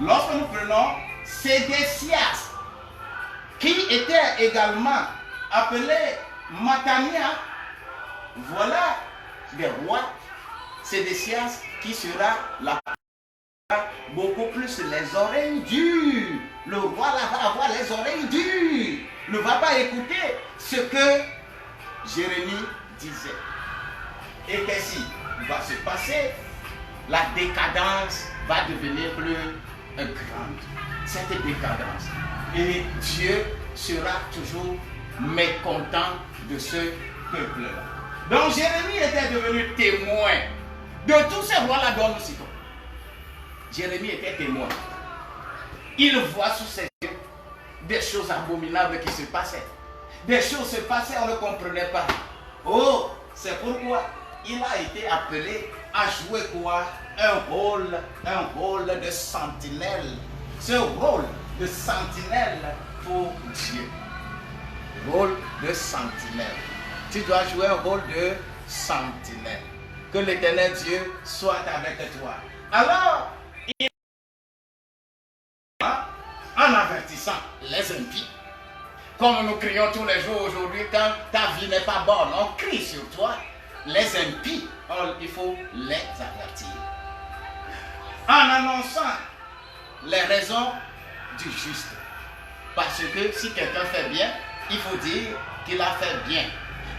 lorsque nous prenons Sédécias, qui était également appelé Matania, voilà des rois. Sédécias qui sera là beaucoup plus les oreilles dures. Le roi là va avoir les oreilles dures. Ne va pas écouter ce que Jérémie disait. Et qu'est-ce qui va se passer? La décadence va devenir plus grande. Cette décadence. Et Dieu sera toujours mécontent de ce peuple-là. Donc Jérémie était devenu témoin de tous ces rois-là dont nous citons. Jérémie était témoin. Il voit sous ses yeux des choses abominables qui se passaient. Des choses se passaient, on ne comprenait pas. Oh, c'est pourquoi il a été appelé à jouer quoi? Un rôle de sentinelle. Ce rôle de sentinelle pour Dieu. Rôle de sentinelle. Tu dois jouer un rôle de sentinelle. Que l'Éternel Dieu soit avec toi. Alors, en avertissant les impies, comme nous crions tous les jours aujourd'hui, quand ta vie n'est pas bonne, on crie sur toi. Les impies, il faut les avertir. En annonçant les raisons du juste. Parce que si quelqu'un fait bien, il faut dire qu'il a fait bien.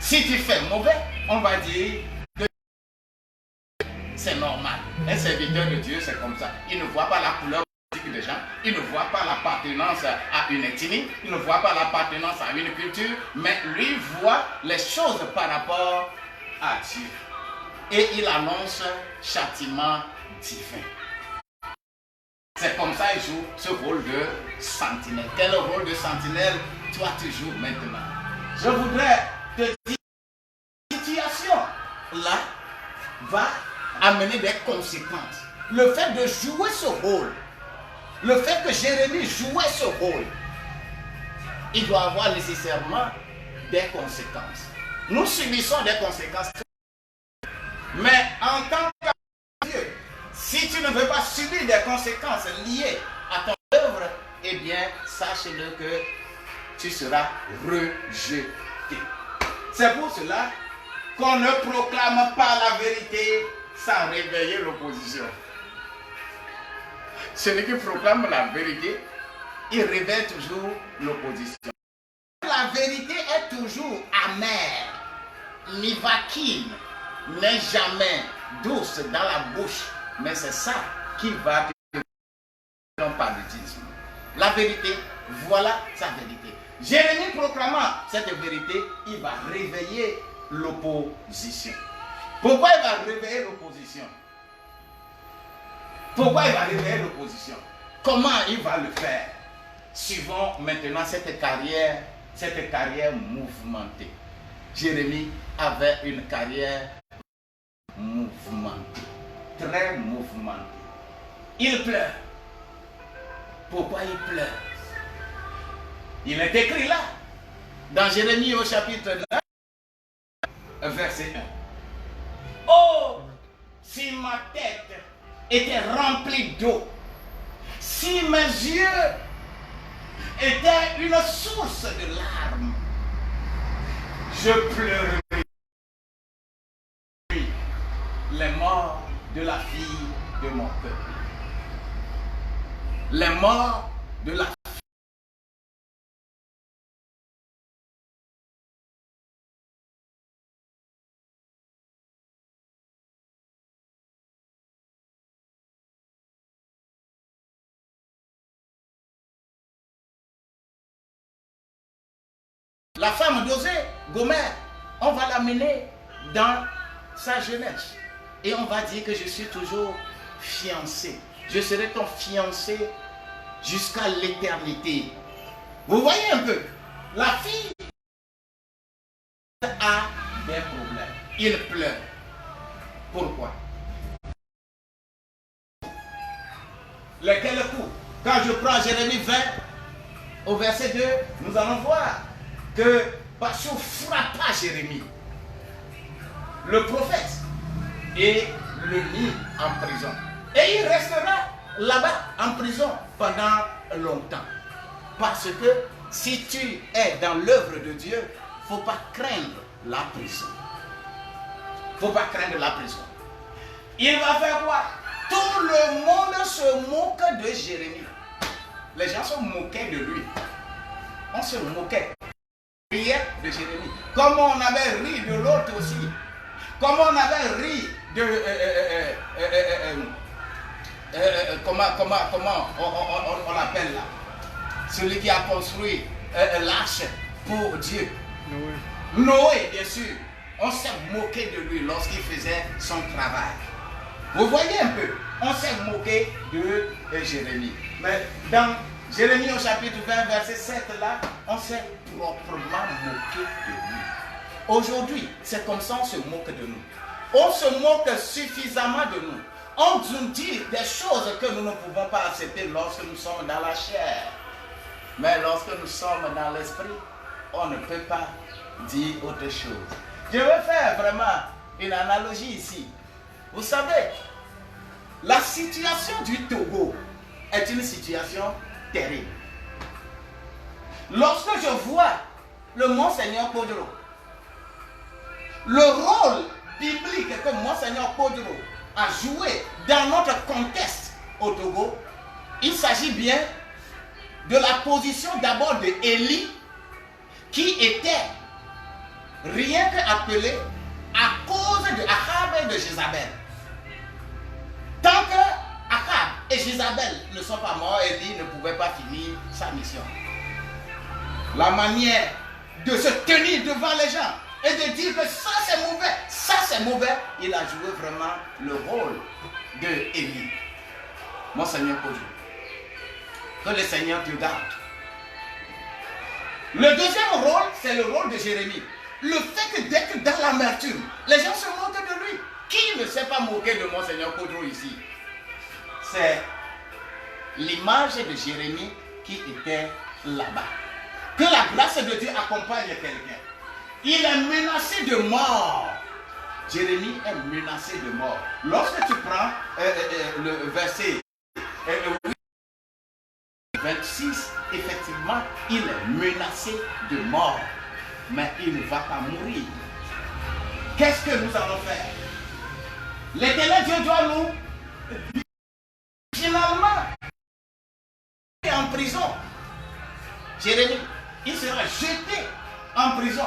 Si tu fais mauvais, on va dire que c'est normal. Un serviteur de Dieu, c'est comme ça. Il ne voit pas la couleur des gens, il ne voit pas l'appartenance à une ethnie, il ne voit pas l'appartenance à une culture, mais lui voit les choses par rapport à Dieu. Et il annonce châtiment divin. C'est comme ça qu'il joue ce rôle de sentinelle. Quel rôle de sentinelle toi tu joues maintenant? Je voudrais te dire, cette situation-là va amener des conséquences. Le fait de jouer ce rôle, le fait que Jérémie jouait ce rôle, il doit avoir nécessairement des conséquences. Nous subissons des conséquences. Mais en tant que Dieu, si tu ne veux pas subir des conséquences liées à ton œuvre, eh bien, sache-le que tu seras rejeté. C'est pour cela qu'on ne proclame pas la vérité sans réveiller l'opposition. Celui qui proclame la vérité, il réveille toujours l'opposition. La vérité est toujours amère, mivakine, n'est jamais douce dans la bouche, mais c'est ça qui va te non pas d'utisme. La vérité, voilà sa vérité. Jérémie proclamant cette vérité, il va réveiller l'opposition. Pourquoi il va réveiller l'opposition? Pourquoi il va réveiller l'opposition? Comment il va le faire? Suivons maintenant cette carrière mouvementée. Jérémie avait une carrière mouvementée, très mouvementée. Il pleure. Pourquoi il pleure? Il est écrit là, dans Jérémie au chapitre 9, verset 1. Oh, si ma tête était remplie d'eau, si mes yeux étaient une source de larmes, je pleurerais les morts de la fille de mon peuple. Les morts de la fille. La femme d'Osée, Gomère, on va l'amener dans sa jeunesse. Et on va dire que je suis toujours fiancé. Je serai ton fiancé jusqu'à l'éternité. Vous voyez un peu, la fille a des problèmes. Il pleure. Pourquoi? Lesquels coups? Quand je prends Jérémie 20, au verset 2, nous allons voir que Bachou frappa Jérémie, le prophète, et le mit en prison. Et il restera là-bas, en prison, pendant longtemps. Parce que si tu es dans l'œuvre de Dieu, il ne faut pas craindre la prison. Il ne faut pas craindre la prison. Il va faire quoi? Tout le monde se moque de Jérémie. Les gens se moquaient de lui. On se moquait. On riait de Jérémie. Comme on avait ri de l'autre aussi. Comme on avait ri de... comment on l'appelle là? Celui qui a construit l'arche pour Dieu. Noé, bien sûr. On s'est moqué de lui lorsqu'il faisait son travail. Vous voyez un peu, on s'est moqué de Jérémie. Mais dans Jérémie au chapitre 20, verset 7, là, on s'est proprement moqué de lui. Aujourd'hui, c'est comme ça on se moque de nous. On se moque suffisamment de nous. On nous dit des choses que nous ne pouvons pas accepter lorsque nous sommes dans la chair. Mais lorsque nous sommes dans l'esprit, on ne peut pas dire autre chose. Je vais faire vraiment une analogie ici. Vous savez, la situation du Togo est une situation terrible. Lorsque je vois le Monseigneur Kodro, le rôle biblique que Monseigneur Kodro a joué dans notre contexte au Togo, il s'agit bien de la position d'abord de Élie, qui était rien qu'appelé à cause de Achab et de Jézabel. Tant que Achab et Jézabel ne sont pas morts, Élie ne pouvait pas finir sa mission. La manière de se tenir devant les gens et de dire que ça c'est mauvais, il a joué vraiment le rôle de Élie. Mon Seigneur Kodjo, que le Seigneur te garde. Le deuxième rôle, c'est le rôle de Jérémie. Le fait d'être dans l'amertume, les gens se moquent de lui. Qui ne s'est pas moqué de mon Seigneur Kodjo ici? C'est l'image de Jérémie qui était là-bas. Que la grâce de Dieu accompagne quelqu'un. Il est menacé de mort. Jérémie est menacé de mort. Lorsque tu prends le verset 26, effectivement, il est menacé de mort. Mais il ne va pas mourir. Qu'est-ce que nous allons faire? L'Éternel Dieu doit nous finalement en prison. Jérémie, il sera jeté en prison.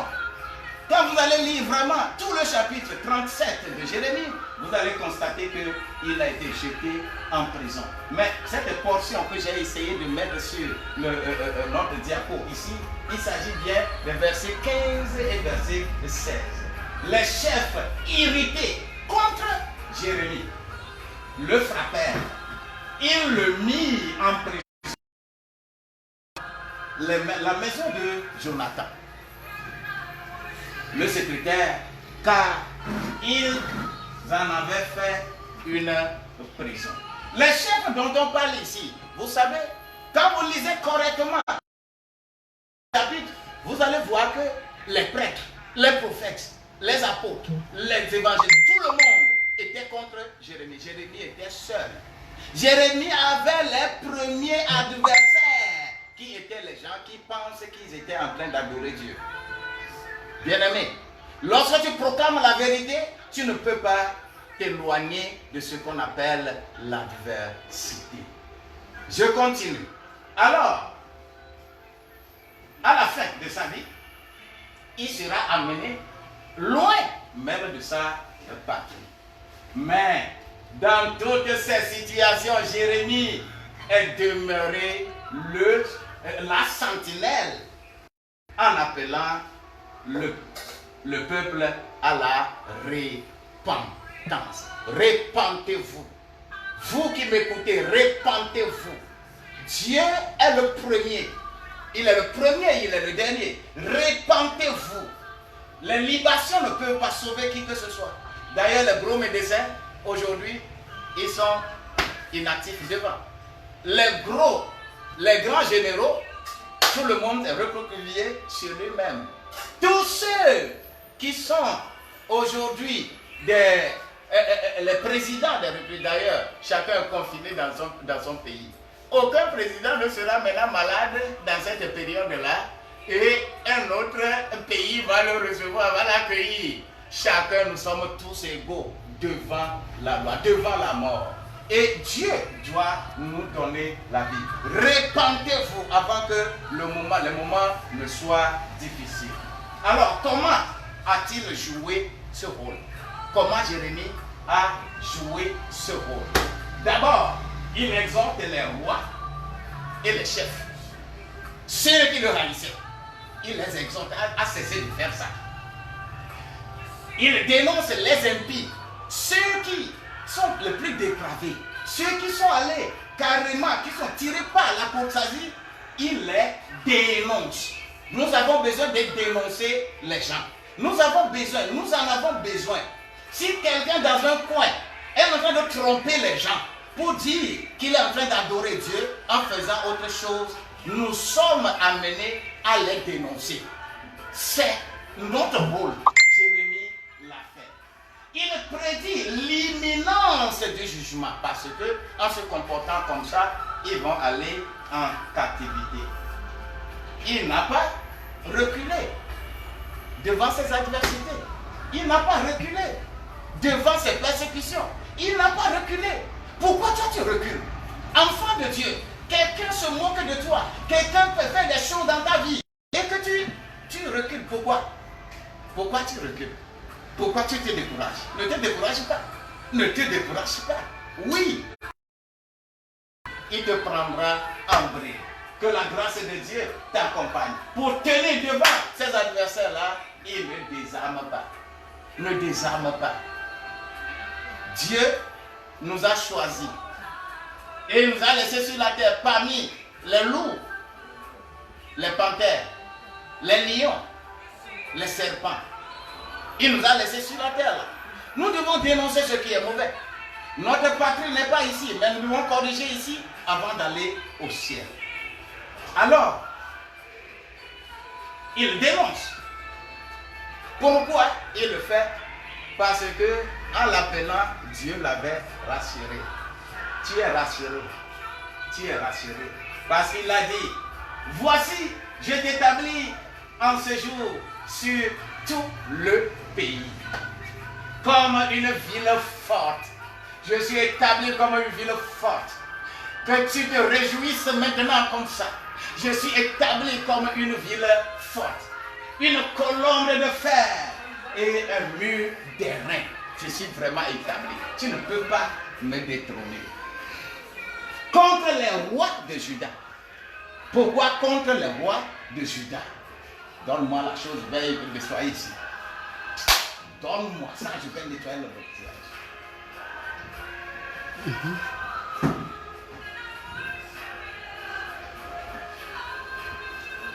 Quand vous allez lire vraiment tout le chapitre 37 de Jérémie, vous allez constater qu'il a été jeté en prison. Mais cette portion que j'ai essayé de mettre sur notre diapo ici, il s'agit bien des versets 15 et verset 16. Les chefs irrités contre Jérémie le frappèrent. Ils le mirent en prison. La maison de Jonathan, le secrétaire, car ils en avaient fait une prison. Les chefs dont on parle ici, vous savez, quand vous lisez correctement le chapitre, vous allez voir que les prêtres, les prophètes, les apôtres, les évangélistes, tout le monde était contre Jérémie. Jérémie était seul. Jérémie avait les premiers adversaires, qui étaient les gens qui pensent qu'ils étaient en train d'adorer Dieu. Bien-aimé, lorsque tu proclames la vérité, tu ne peux pas t'éloigner de ce qu'on appelle l'adversité. Je continue. Alors, à la fin de sa vie, il sera amené loin même de sa patrie. Mais dans toutes ces situations, Jérémie est demeuré la sentinelle en appelant le peuple à la repentance. Repentez-vous. Vous qui m'écoutez, repentez-vous. Dieu est le premier. Il est le premier, il est le dernier. Repentez-vous. Les libations ne peuvent pas sauver qui que ce soit. D'ailleurs, les gros médecins, aujourd'hui, ils sont inactifs devant. Les grands généraux, tout le monde est recroquevillé sur lui-même. Tous ceux qui sont aujourd'hui des les présidents des républiques, d'ailleurs, chacun est confiné dans son pays. Aucun président ne sera maintenant malade dans cette période-là et un autre pays va le recevoir, va l'accueillir. Chacun, nous sommes tous égaux devant la loi, devant la mort. Et Dieu doit nous donner la vie. Répentez-vous avant que le moment ne soit difficile. Alors, comment a-t-il joué ce rôle? Comment Jérémie a joué ce rôle? D'abord, il exhorte les rois et les chefs. Ceux qui le haïssaient, il les exhorte à cesser de faire ça. Il dénonce les impies, ceux qui sont les plus dépravés, ceux qui sont allés carrément, qui sont tirés par l'apostasie, il les dénonce. Nous avons besoin de dénoncer les gens. Nous en avons besoin. Si quelqu'un dans un coin est en train de tromper les gens pour dire qu'il est en train d'adorer Dieu en faisant autre chose, nous sommes amenés à les dénoncer. C'est notre rôle. Jérémie l'a fait. Il prédit l'imminence du jugement parce que en se comportant comme ça, ils vont aller en captivité. Il n'a pas reculé devant ses adversités. Il n'a pas reculé devant ses persécutions. Il n'a pas reculé. Pourquoi toi tu recules? Enfant de Dieu, quelqu'un se moque de toi. Quelqu'un peut faire des choses dans ta vie. Et que tu recules. Pourquoi? Pourquoi tu recules? Pourquoi tu te décourages? Ne te décourage pas. Ne te décourage pas. Oui, il te prendra en bride. Que la grâce de Dieu t'accompagne. Pour tenir devant ces adversaires-là, il ne désarme pas. Ne désarme pas. Dieu nous a choisis. Et il nous a laissés sur la terre parmi les loups, les panthères, les lions, les serpents. Il nous a laissés sur la terre là. Nous devons dénoncer ce qui est mauvais. Notre patrie n'est pas ici, mais nous devons corriger ici avant d'aller au ciel. Alors, il dénonce. Pourquoi il le fait? Parce que en l'appelant, Dieu l'avait rassuré. Tu es rassuré. Tu es rassuré. Parce qu'il a dit, voici, je t'établis en ce jour sur tout le pays. Comme une ville forte. Je suis établi comme une ville forte. Que tu te réjouisses maintenant comme ça. Je suis établi comme une ville forte. Une colonne de fer et un mur d'airain. Je suis vraiment établi. Tu ne peux pas me détrôner. Contre les rois de Juda. Pourquoi contre les rois de Juda? Donne-moi la chose, je vais le nettoyer ici. Donne-moi ça, je vais nettoyer le visage.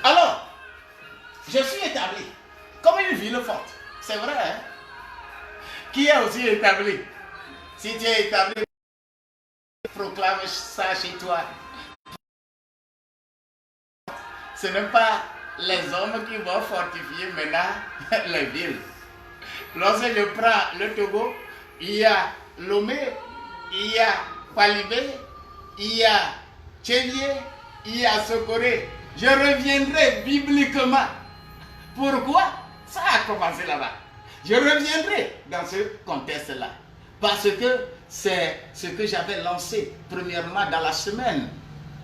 Alors, je suis établi comme une ville forte. C'est vrai, hein? Qui est aussi établi? Si tu es établi, proclame ça chez toi. Ce n'est pas les hommes qui vont fortifier maintenant les villes. Lorsque je prends le Togo, il y a Lomé, il y a Palibé, il y a Tchélié, il y a Sokoré. Je reviendrai bibliquement. Pourquoi? Ça a commencé là-bas. Je reviendrai dans ce contexte-là. Parce que c'est ce que j'avais lancé premièrement dans la semaine,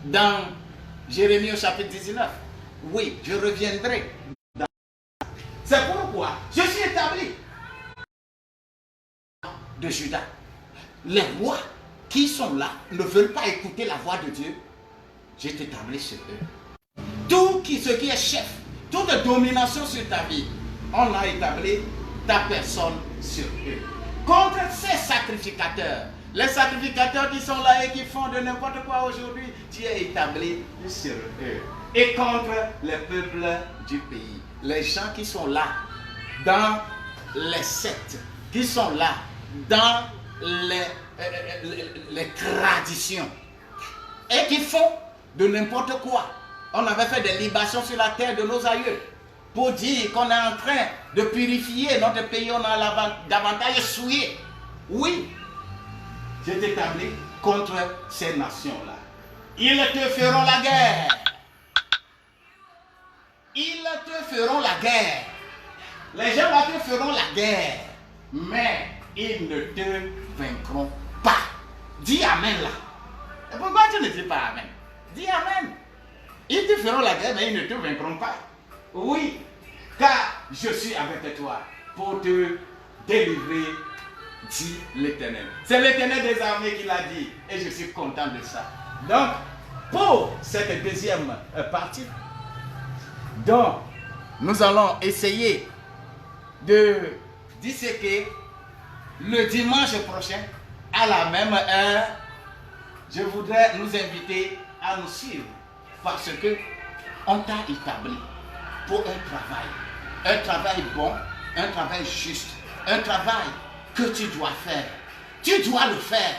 dans Jérémie au chapitre 19. Oui, je reviendrai. C'est pourquoi je suis établi de Juda. Les rois qui sont là ne veulent pas écouter la voix de Dieu. Je t'établis sur eux. Tout ce qui est chef, toute domination sur ta vie, on a établi ta personne sur eux. Contre ces sacrificateurs, les sacrificateurs qui sont là et qui font de n'importe quoi aujourd'hui, tu es établi sur eux. Et contre les peuples du pays, les gens qui sont là dans les sectes, qui sont là dans les traditions et qui font de n'importe quoi. On avait fait des libations sur la terre de nos aïeux pour dire qu'on est en train de purifier notre pays, on a davantage souillé. Oui, je t'établis contre ces nations-là. Ils te feront la guerre. Ils te feront la guerre. Les gens là te feront la guerre. Mais ils ne te vaincront pas. Dis Amen là. Et pourquoi tu ne dis pas Amen? Dis Amen. Ils te feront la guerre, mais ils ne te vaincront pas. Oui, car je suis avec toi pour te délivrer, dit l'Éternel. C'est l'Éternel des armées qui l'a dit. Et je suis content de ça. Donc, pour cette deuxième partie, donc, nous allons essayer de disséquer le dimanche prochain à la même heure. Je voudrais nous inviter à nous suivre parce que on t'a établi pour un travail bon, un travail juste, un travail que tu dois faire. Tu dois le faire.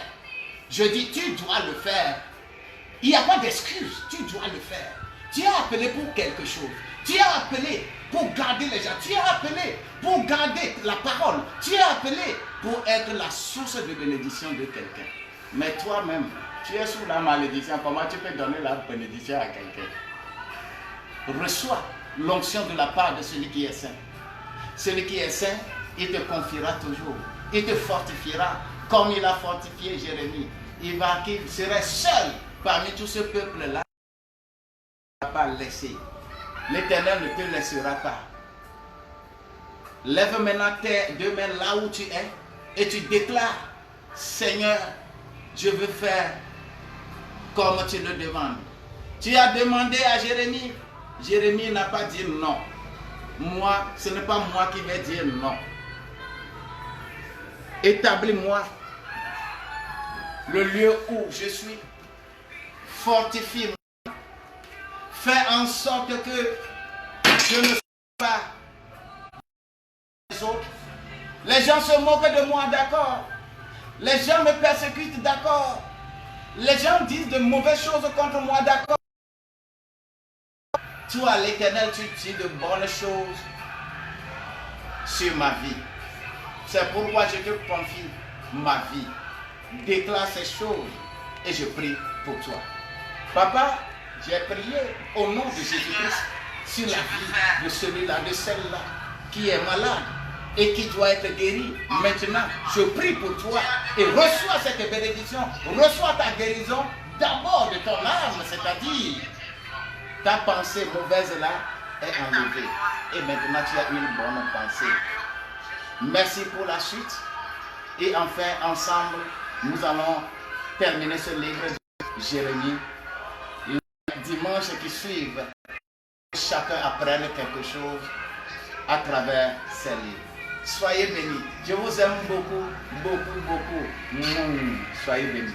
Je dis, tu dois le faire. Il n'y a pas d'excuse, tu dois le faire. Tu es appelé pour quelque chose. Tu es appelé pour garder les gens. Tu es appelé pour garder la parole. Tu es appelé pour être la source de bénédiction de quelqu'un. Mais toi-même, tu es sous la malédiction. Comment tu peux donner la bénédiction à quelqu'un? Reçois l'onction de la part de celui qui est saint. Celui qui est saint, il te confiera toujours. Il te fortifiera comme il a fortifié Jérémie. Il serait seul parmi tout ce peuple-là. Il ne va pas laisser. L'Éternel ne te laissera pas. Lève maintenant tes deux mains là où tu es et tu déclares, Seigneur, je veux faire comme tu le demandes. Tu as demandé à Jérémie. Jérémie n'a pas dit non. Moi, ce n'est pas moi qui vais dire non. Établis-moi le lieu où je suis. Fortifie-moi. Fais en sorte que je ne sois pas les autres. Les gens se moquent de moi, d'accord. Les gens me persécutent, d'accord. Les gens disent de mauvaises choses contre moi, d'accord. Toi, l'Éternel, tu dis de bonnes choses sur ma vie. C'est pourquoi je te confie ma vie. Déclare ces choses et je prie pour toi. Papa, j'ai prié au nom de Jésus-Christ sur la vie de celui-là, de celle-là qui est malade et qui doit être guéri. Maintenant, je prie pour toi et reçois cette bénédiction. Reçois ta guérison d'abord de ton âme, c'est-à-dire ta pensée mauvaise là est enlevée. Et maintenant, tu as une bonne pensée. Merci pour la suite. Et enfin, ensemble, nous allons terminer ce livre de Jérémie. Le dimanche qui suit, chacun apprenne quelque chose à travers ces livres. Soyez bénis. Je vous aime beaucoup, beaucoup, beaucoup. Soyez bénis.